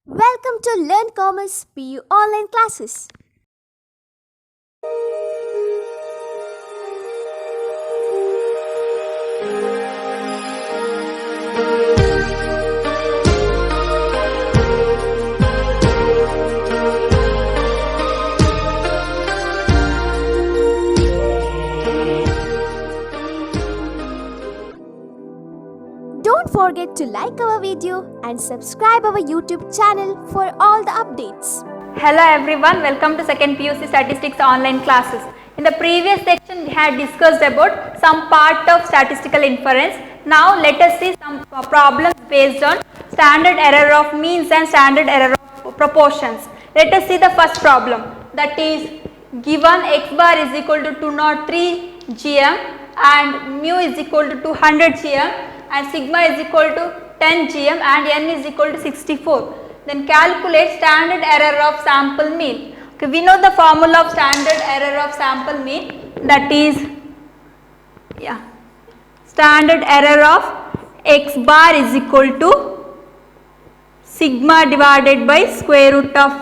Welcome to Learn Commerce PU online classes. Don't forget to like our video and subscribe our YouTube channel for all the updates. Hello everyone, welcome to second PUC statistics online classes. In the previous section we had discussed about some part of statistical inference. Now let us see some problems based on standard error of means and standard error of proportions. Let us see the first problem, that is given x bar is equal to 203 gm and mu is equal to 200 gm and sigma is equal to 10 gm and n is equal to 64. Then calculate standard error of sample mean. Okay, we know the formula of standard error of sample mean, that is standard error of x bar is equal to sigma divided by square root of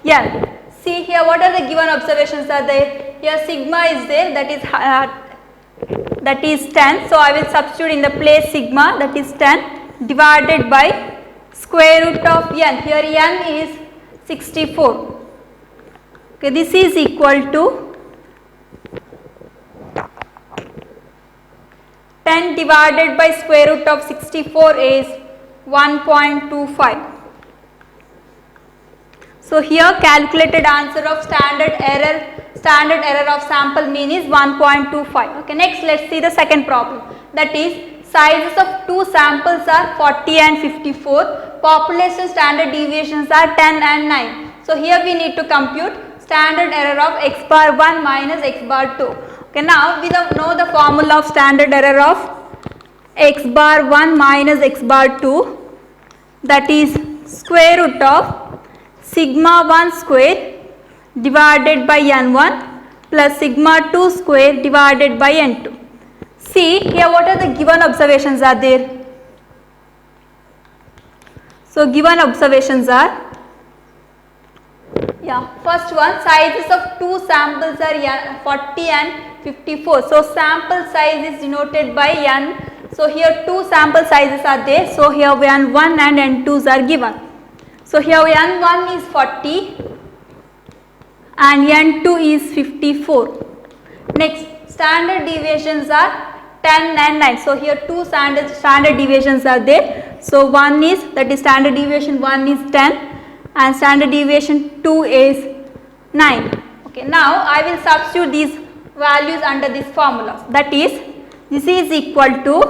n. See here, what are the given observations are there? Here sigma is there, that is 10. So I will substitute in the place sigma, that is 10 divided by square root of n. Here n is 64. Okay, this is equal to 10 divided by square root of 64 is 1.25. So here calculated answer of standard error of sample mean is 1.25. Okay, next let's see the second problem, that is sizes of two samples are 40 and 54, population standard deviations are 10 and 9. So here we need to compute standard error of x bar 1 minus x bar 2. Okay, now we know the formula of standard error of x bar 1 minus x bar 2, that is square root of sigma 1 square divided by n1 plus sigma 2 square divided by n2. See here, what are the given observations are there? So given observations are, first one, sizes of two samples are 40 and 54. So sample size is denoted by n. So here two sample sizes are there. So here n1 and n2s are given. So here n1 is 40 and n2 is 54. Next, standard deviations are 10 and 9. So here two standard deviations are there. So one is, that is standard deviation 1 is 10 and standard deviation 2 is 9. Okay, now I will substitute these values under this formula. That is, this is equal to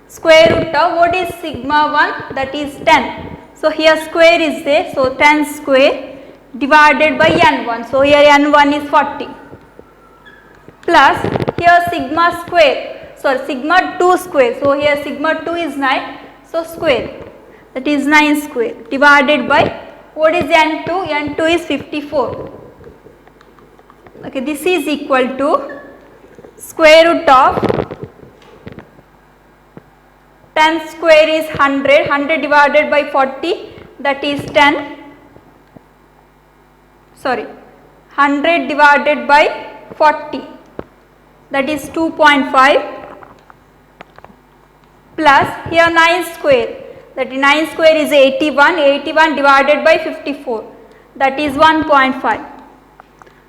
square root of, what is sigma 1, that is 10. So here square is there, so 10 square divided by n1. So here n1 is 40 plus here sigma square, sigma 2 square. So here sigma 2 is 9, so square, that is 9 square divided by, what is n2? n2 is 54. Okay, this is equal to square root of 10 square is 100, 100 divided by 40, that is 100 divided by 40, that is 2.5 plus here 9 square, that is 9 square is 81, 81 divided by 54, that is 1.5.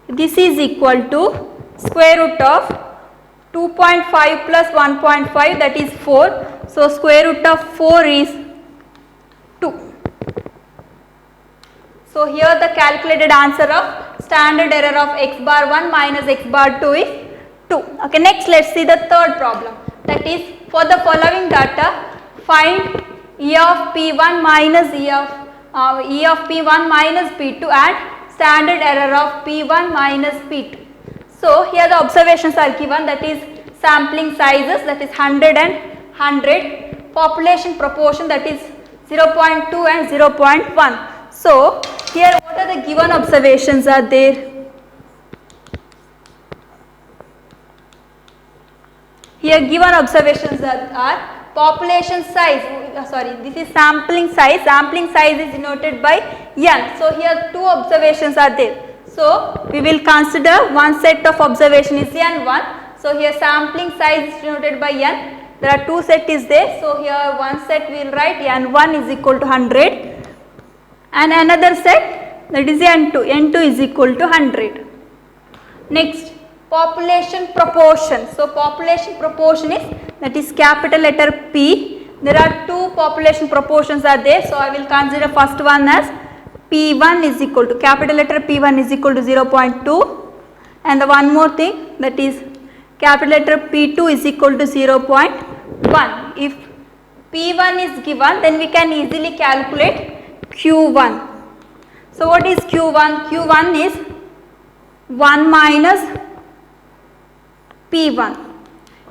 This is equal to square root of 2.5 plus 1.5, that is 4. So square root of 4 is 2. So here the calculated answer of standard error of x bar 1 minus x bar 2 is 2. Okay, next let's see the third problem, that is for the following data find E of P1 minus E of P1 minus P2 and standard error of P1 minus P2. So here the observations are given, that is sampling sizes, that is 100 and 100, population proportion, that is 0.2 and 0.1. So here what are the given observations are there? Here given observations are population size, this is sampling size. Sampling size is denoted by n. So here two observations are there. So we will consider one set of observation is n1. So here sampling size is denoted by n. There are two set is there. So here one set we will write n1 is equal to 100 and another set, that is n2. n2 is equal to 100. Next, population proportion. So population proportion is, that is capital letter P. There are two population proportions are there. So I will consider first one as P1 is equal to, capital letter P1 is equal to 0.2, and the one more thing, that is capital letter P2 is equal to 0.1. If P1 is given, then we can easily calculate Q1. So what is Q1? Q1 is 1 minus P1.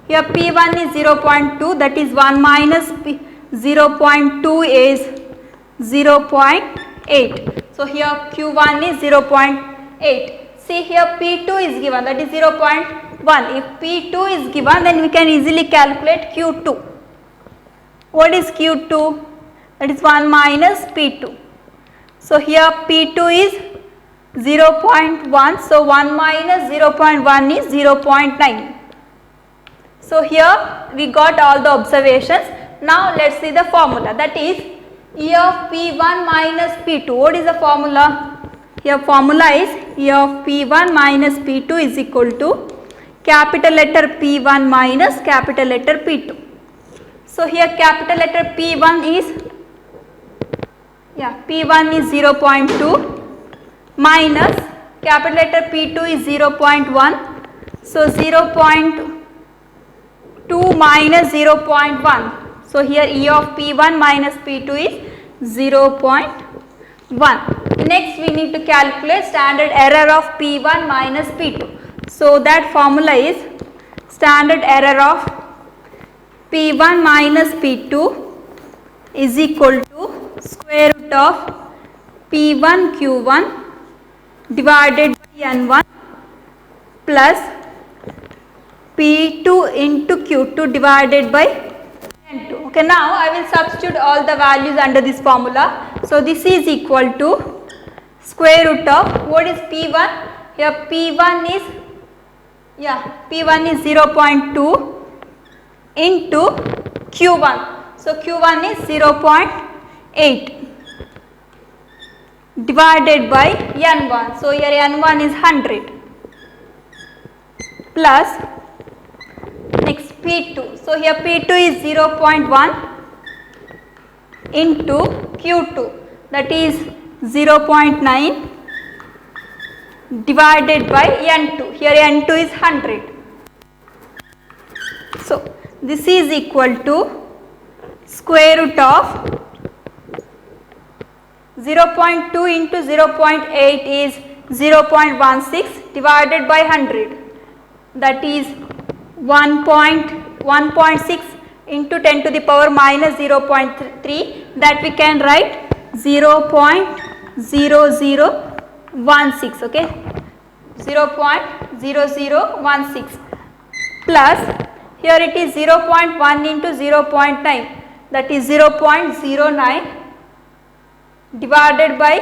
Here P1 is 0.2, that is 1 minus 0.2 is 0.8. So here Q1 is 0.8. See here P2 is given, that is 0.1. If P2 is given, then we can easily calculate Q2. What is Q2? That is 1 minus P2. So here P2 is 0.1. So 1 minus 0.1 is 0.9. So here we got all the observations. Now let us see the formula, that is E of P1 minus P2. What is the formula? Here formula is E of P1 minus P2 is equal to capital letter P1 minus capital letter P2. So here capital letter P1 is, P1 is 0.2 minus capital letter P2 is 0.1. So 0.2 minus 0.1. So here E of P1 minus P2 is 0.1. Next we need to calculate standard error of P1 minus P2. So that formula is standard error of P1 minus P2 is equal to square root of P1 Q1 divided by N1 plus P2 into Q2 divided by N2. Okay, now I will substitute all the values under this formula. So this is equal to square root of, what is P1? Here P1 is, P1 is 0.2 into Q1. So Q1 is 0.8 divided by N1. So here N1 is 100 plus next P2. So here P2 is 0.1 into Q2, that is 0.9 divided by N2. Here N2 is 100. So this is equal to square root of 0.2 into 0.8 is 0.16 divided by 100, that is 1.6 into 10 to the power minus 0.3, that we can write 0.0016, okay, 0.0016 plus here it is 0.1 into 0.9, that is 0.09 divided by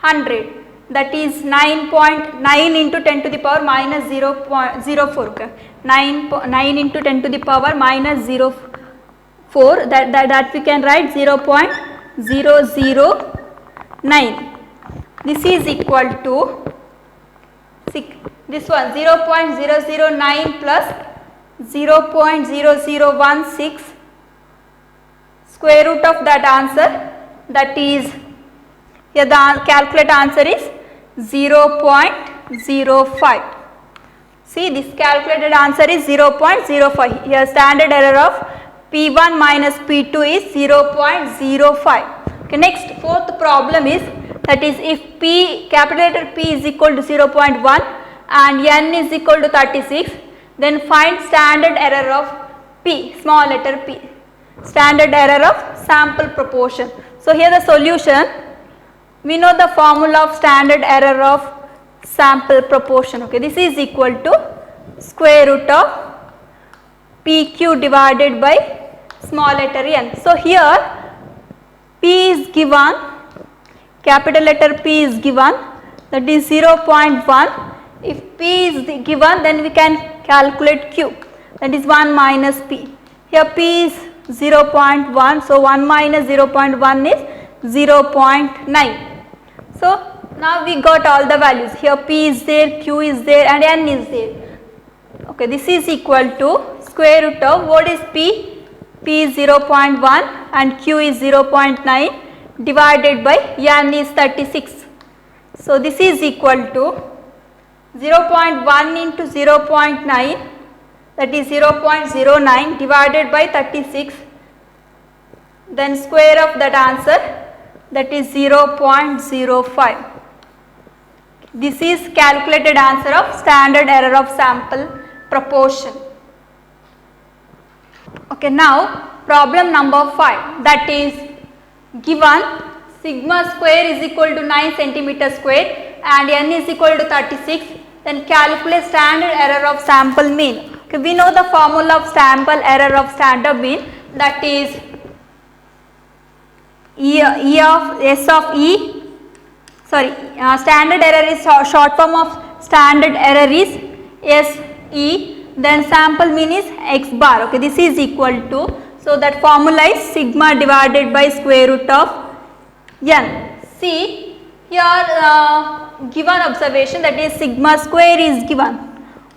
100, that is 9.9 into 10 to the power minus 0.04, okay, 9 into 10 to the power minus 0.4, that we can write 0.009. This is equal to this one 0.009 plus 0.0016 square root of that answer, that is, here the calculate answer is 0.05. See, this calculated answer is 0.05. Here standard error of P1 minus P2 is 0.05. Okay, next fourth problem is, that is if capital letter P is equal to 0.1 and N is equal to 36, then find standard error of P, small letter p, standard error of sample proportion. So here the solution, we know the formula of standard error of sample proportion. Okay, this is equal to square root of PQ divided by small letter n. So here P is given, capital letter P is given, that is 0.1. If P is given, then we can calculate Q, that is 1 minus P. Here P is 0.1, so 1 minus 0.1 is 0.9. So now we got all the values. Here P is there, Q is there, and N is there. Okay, this is equal to square root of, what is P? P is 0.1 and Q is 0.9 divided by N is 36. So this is equal to 0.1 into 0.9, that is 0.09 divided by 36, then square of that answer, that is 0.05. This is calculated answer of standard error of sample proportion. Okay, now problem number 5, that is given sigma square is equal to 9 centimeter square and n is equal to 36, then calculate standard error of sample mean. Okay, we know the formula of sample error of standard mean, that is standard error is short form of standard error is SE, then sample mean is x bar. Okay, this is equal to, so that formula is sigma divided by square root of n. See here given observation, that is sigma square is given.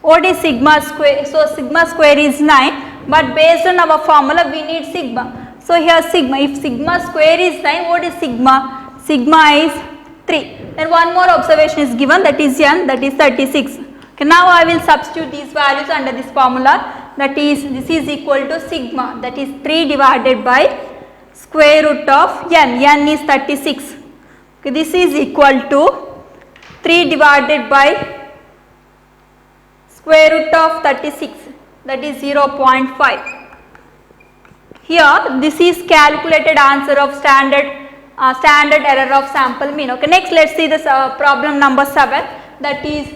What is sigma square? So sigma square is 9, but based on our formula we need sigma. So here sigma, if sigma square is 9, what is sigma? Sigma is 3. Then one more observation is given, that is n, that is 36. Okay, now I will substitute these values under this formula, that is this is equal to sigma, that is 3 divided by square root of n is 36. Okay, this is equal to 3 divided by square root of 36, that is 0.5. Here this is calculated answer of standard error of sample mean. Okay, next let's see this problem number 7, that is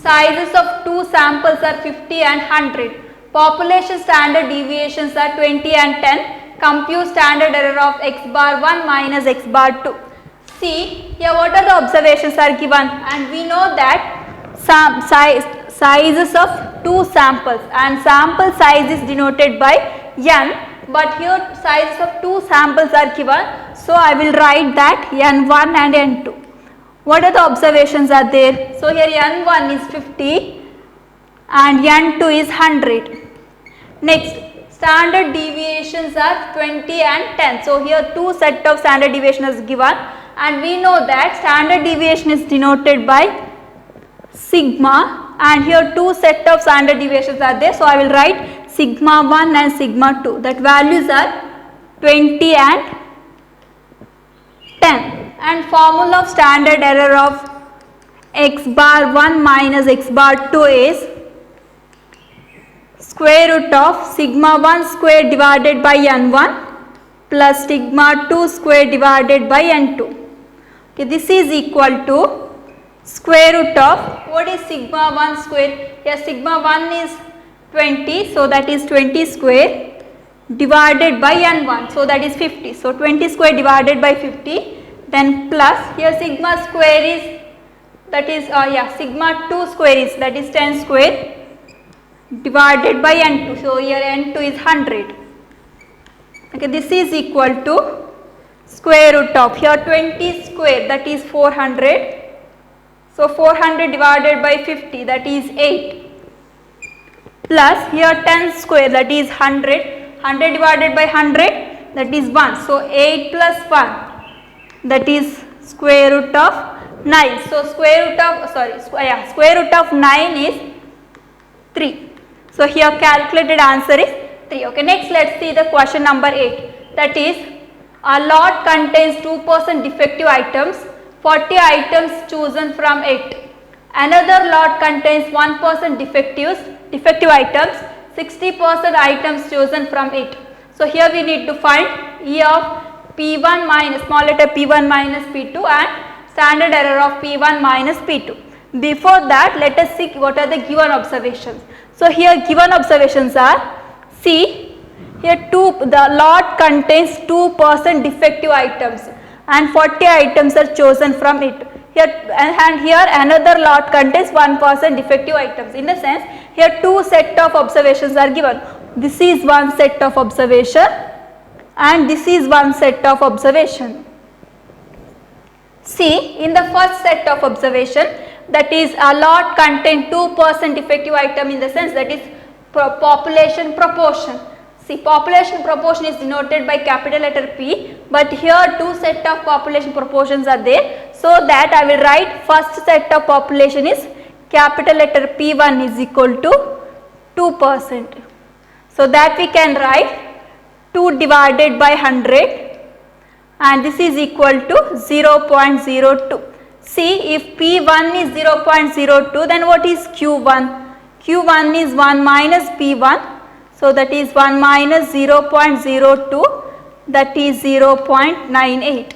sizes of two samples are 50 and 100. Population standard deviations are 20 and 10. Compute standard error of x bar 1 minus x bar 2. See here what are the observations are given, and we know that sizes of two samples and sample size is denoted by n, but here sizes of two samples are given. So I will write that n1 and n2. What are the observations are there? So here n1 is 50 and n2 is 100. Next, standard deviations are 20 and 10. So here two set of standard deviation is given, and we know that standard deviation is denoted by sigma, and here two set of standard deviations are there. So I will write sigma 1 and sigma 2, that values are 20 and 10. And formula of standard error of x bar 1 minus x bar 2 is square root of sigma 1 square divided by n1 plus sigma 2 square divided by n2. Okay, this is equal to square root of, what is sigma 1 square? Here sigma 1 is 20, so that is 20 square divided by n1, so that is 50. So 20 square divided by 50. Then plus here sigma square is, that is sigma 2 square is, that is 10 square divided by n2. So here n2 is 100. Okay, this is equal to square root of, here 20 square, that is 400. So 400 divided by 50, that is 8. Plus here 10 square, that is 100. 100 divided by 100, that is 1. So 8 plus 1, that is square root of 9. So square root of 9 is 3. So here calculated answer is 3. Okay, next let's see the question number 8. That is, a lot contains 2% defective items, 40 items chosen from it. Another lot contains 1% defective items, 60% items chosen from it. So here we need to find E of P1 minus, small letter P1 minus P2 and standard error of P1 minus P2. Before that, let us see what are the given observations. So here given observations are, see Here the lot contains 2% defective items and 40 items are chosen from it. Here and here another lot contains 1% defective items. In a sense, here two set of observations are given. This is one set of observation and this is one set of observation. See, in the first set of observation, that is a lot contain 2% defective item, in the sense that is population proportion. See, population proportion is denoted by capital letter P, but here two set of population proportions are there. So that I will write first set of population is capital letter P1 is equal to 2%. So that we can write 2 divided by 100 and this is equal to 0.02. See, if P1 is 0.02, then what is Q1? Q1 is 1 minus P1. So that is 1 minus 0.02, that is 0.98.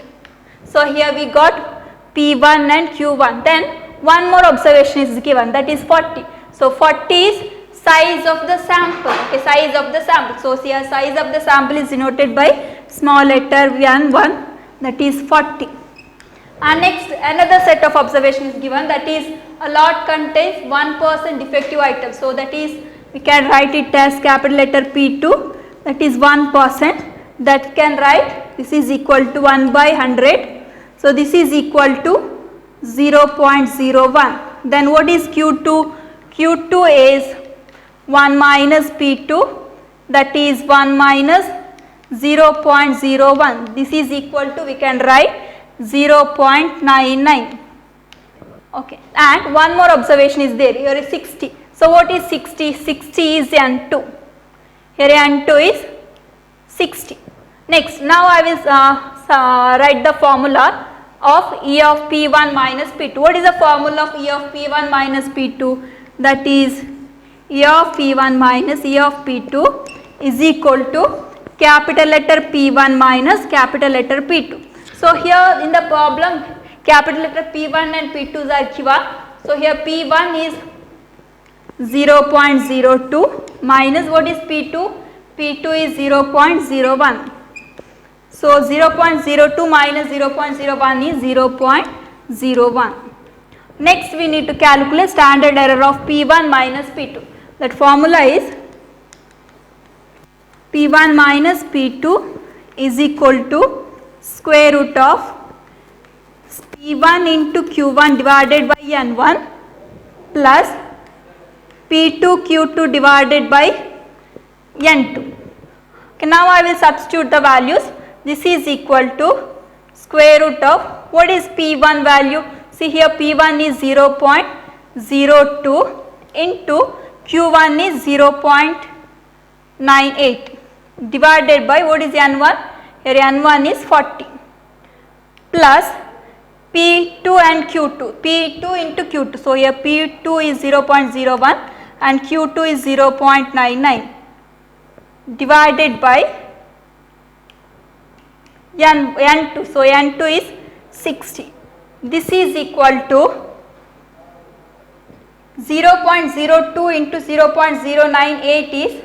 So here we got P1 and Q1. Then one more observation is given, that is 40. So 40 is size of the sample, okay, size of the sample. So here size of the sample is denoted by small letter n1, that is 40. And next another set of observation is given, that is a lot contains 1% defective item. So that is we can write it as capital letter P2, that is 1%, that can write this is equal to 1 by 100. So this is equal to 0.01. Then what is Q2? Q2 is 1 minus P2, that is 1 minus 0.01. This is equal to, we can write 0.99. Okay, and one more observation is there, here is 60. So what is 60? 60 is N2. Here N2 is 60. Next, now I will write the formula of E of P1 minus P2. What is the formula of E of P1 minus P2? That is E of P1 minus E of P2 is equal to capital letter P1 minus capital letter P2. So here in the problem, capital letter P1 and P2 are given. So here P1 is 0.02 minus what is P2? P2 is 0.01. So 0.02 minus 0.01 is 0.01. Next we need to calculate standard error of P1 minus P2. That formula is P1 minus P2 is equal to square root of P1 into Q1 divided by N1 plus P2 Q2 divided by N2. Okay, now I will substitute the values. This is equal to square root of, what is P1 value? See here P1 is 0.02 into Q1 is 0.98 divided by what is N1? Here N1 is 40 plus P2 and Q2, P2 into Q2. So here P2 is 0.01 and Q2 is 0.99 divided by N2. So N2 is 60. This is equal to 0.02 into 0.098 is,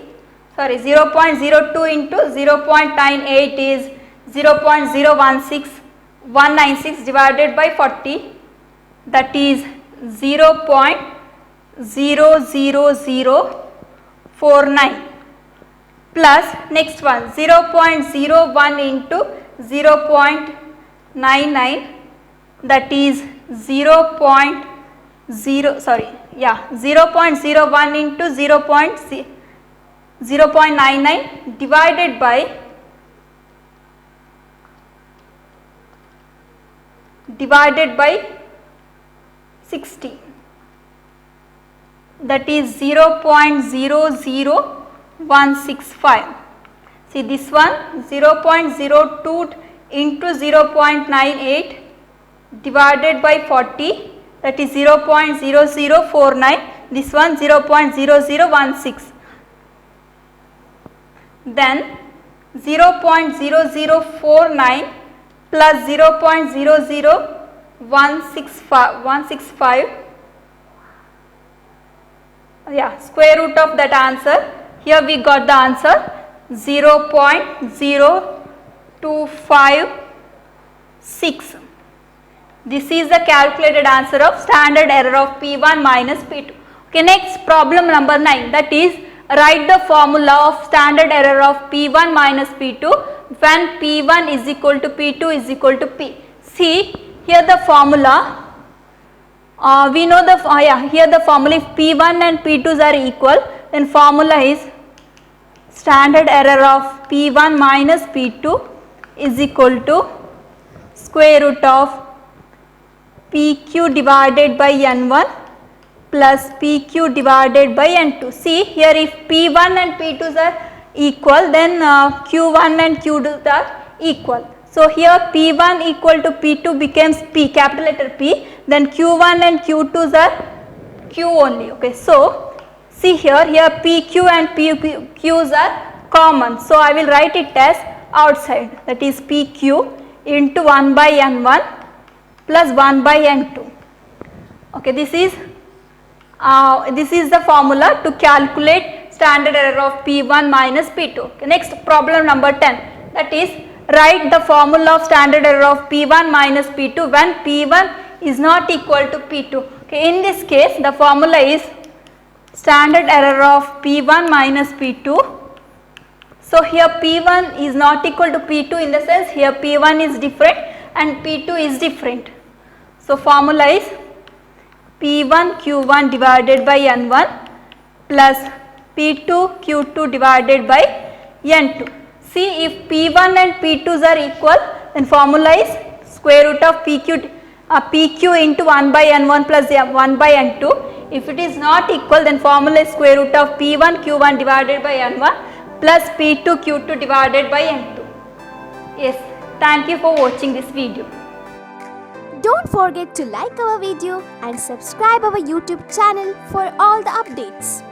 sorry, 0.02 into 0.98 is 0.016196 divided by 40, that is 0.00049 plus next one 0.01 into 0.99, that is 0.01 into 0.99 divided by 60, that is 0.00165. See this one 0.02 into 0.98 divided by 40, that is 0.0049, this one 0.0016. Then 0.0049 plus 0.00165, square root of that answer. Here we got the answer 0.0256. This is the calculated answer of standard error of P1 minus P2. Okay, next problem number 9, that is write the formula of standard error of P1 minus P2 when P1 is equal to P2 is equal to P. See here the formula, we know the here the formula, if P1 and P2s are equal, then formula is standard error of P1 minus P2 is equal to square root of PQ divided by N1 plus PQ divided by N2. See here, if P1 and P2s are equal, then Q1 and Q2 are equal. So here P1 equal to P2 becomes P, capital letter P, then Q1 and Q2s are Q only. Okay, so see here PQ and PQs are common. So I will write it as outside, that is PQ into 1 by N1 plus 1 by N2. Okay, this is the formula to calculate standard error of P1 minus P2. Okay, next problem number 10, that is write the formula of standard error of P1 minus P2 when P1 is not equal to P2. Okay, in this case the formula is standard error of P1 minus P2. So here P1 is not equal to P2, in the sense here P1 is different and P2 is different. So formula is P1 Q1 divided by N1 plus P2 Q2 divided by N2. See, if P1 and P2s are equal, then formula is square root of PQ into 1 by N1 plus 1 by N2. If it is not equal, then formula is square root of P1 Q1 divided by N1 plus P2 Q2 divided by N2. Yes, thank you for watching this video. Don't forget to like our video and subscribe our YouTube channel for all the updates.